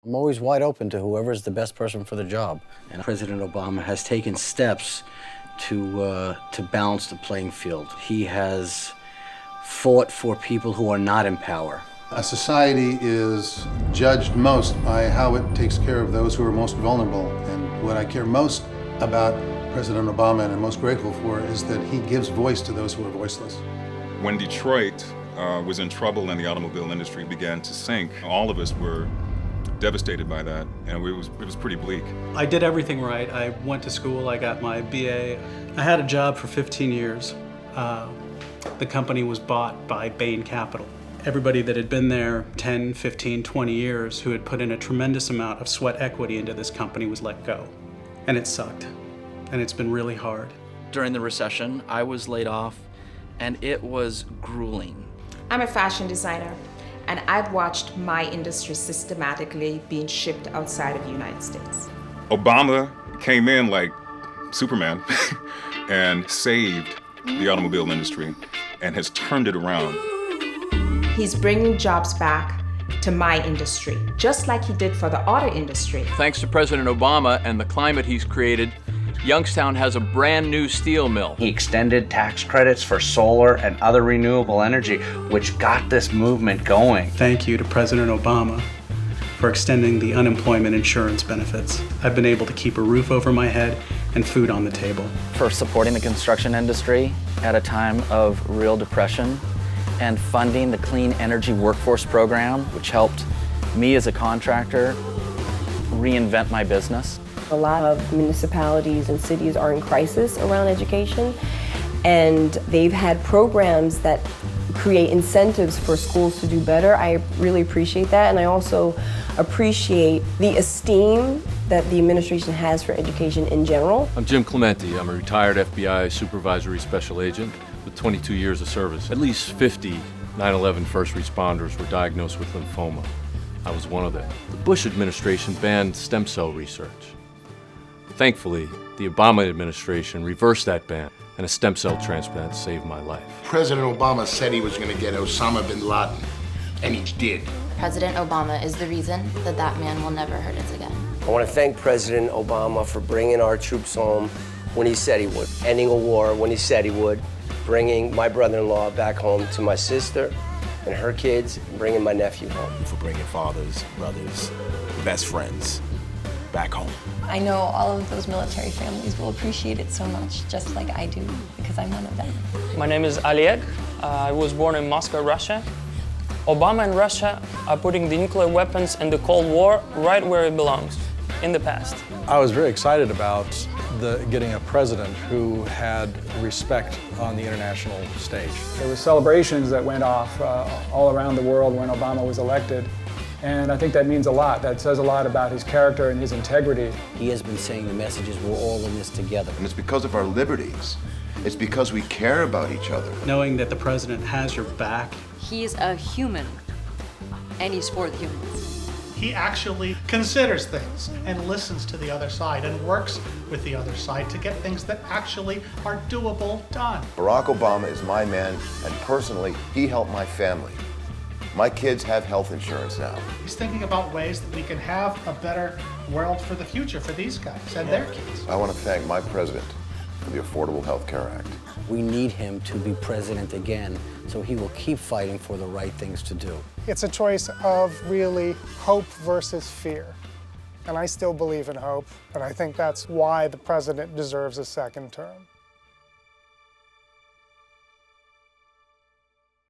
I'm always wide open to whoever's the best person for the job. And President Obama has taken steps to balance the playing field. He has fought for people who are not in power. A society is judged most by how it takes care of those who are most vulnerable. And what I care most about President Obama and I'm most grateful for is that he gives voice to those who are voiceless. When Detroit was in trouble and the automobile industry began to sink, all of us were devastated by that, and it was pretty bleak. I did everything right. I went to school, I got my BA. I had a job for 15 years. The company was bought by Bain Capital. Everybody that had been there 10, 15, 20 years, who had put in a tremendous amount of sweat equity into this company, was let go. And it sucked. And it's been really hard. During the recession, I was laid off, and it was grueling. I'm a fashion designer, and I've watched my industry systematically being shipped outside of the United States. Obama came in like Superman and saved the automobile industry and has turned it around. He's bringing jobs back to my industry, just like he did for the auto industry. Thanks to President Obama and the climate he's created, Youngstown has a brand new steel mill. He extended tax credits for solar and other renewable energy, which got this movement going. Thank you to President Obama for extending the unemployment insurance benefits. I've been able to keep a roof over my head and food on the table. For supporting the construction industry at a time of real depression and funding the Clean Energy Workforce Program, which helped me as a contractor reinvent my business. A lot of municipalities and cities are in crisis around education, and they've had programs that create incentives for schools to do better. I really appreciate that, and I also appreciate the esteem that the administration has for education in general. I'm Jim Clemente. I'm a retired FBI supervisory special agent with 22 years of service. At least 50 9/11 first responders were diagnosed with lymphoma. I was one of them. The Bush administration banned stem cell research. Thankfully, the Obama administration reversed that ban, and a stem cell transplant saved my life. President Obama said he was going to get Osama bin Laden, and he did. President Obama is the reason that that man will never hurt us again. I want to thank President Obama for bringing our troops home when he said he would, ending a war when he said he would, bringing my brother-in-law back home to my sister and her kids, and bringing my nephew home. For bringing fathers, brothers, best friends back home. I know all of those military families will appreciate it so much, just like I do, because I'm one of them. My name is Oleg. I was born in Moscow, Russia. Obama and Russia are putting the nuclear weapons and the Cold War right where it belongs, in the past. I was very excited about getting a president who had respect on the international stage. There were celebrations that went off all around the world when Obama was elected. And I think that means a lot. That says a lot about his character and his integrity. He has been saying the message is we're all in this together. And it's because of our liberties. It's because we care about each other. Knowing that the president has your back. He's a human, and he's for the humans. He actually considers things and listens to the other side and works with the other side to get things that actually are doable done. Barack Obama is my man, and personally, he helped my family. My kids have health insurance now. He's thinking about ways that we can have a better world for the future for these guys and their kids. I want to thank my president for the Affordable Health Care Act. We need him to be president again, so he will keep fighting for the right things to do. It's a choice of really hope versus fear. And I still believe in hope, and I think that's why the president deserves a second term.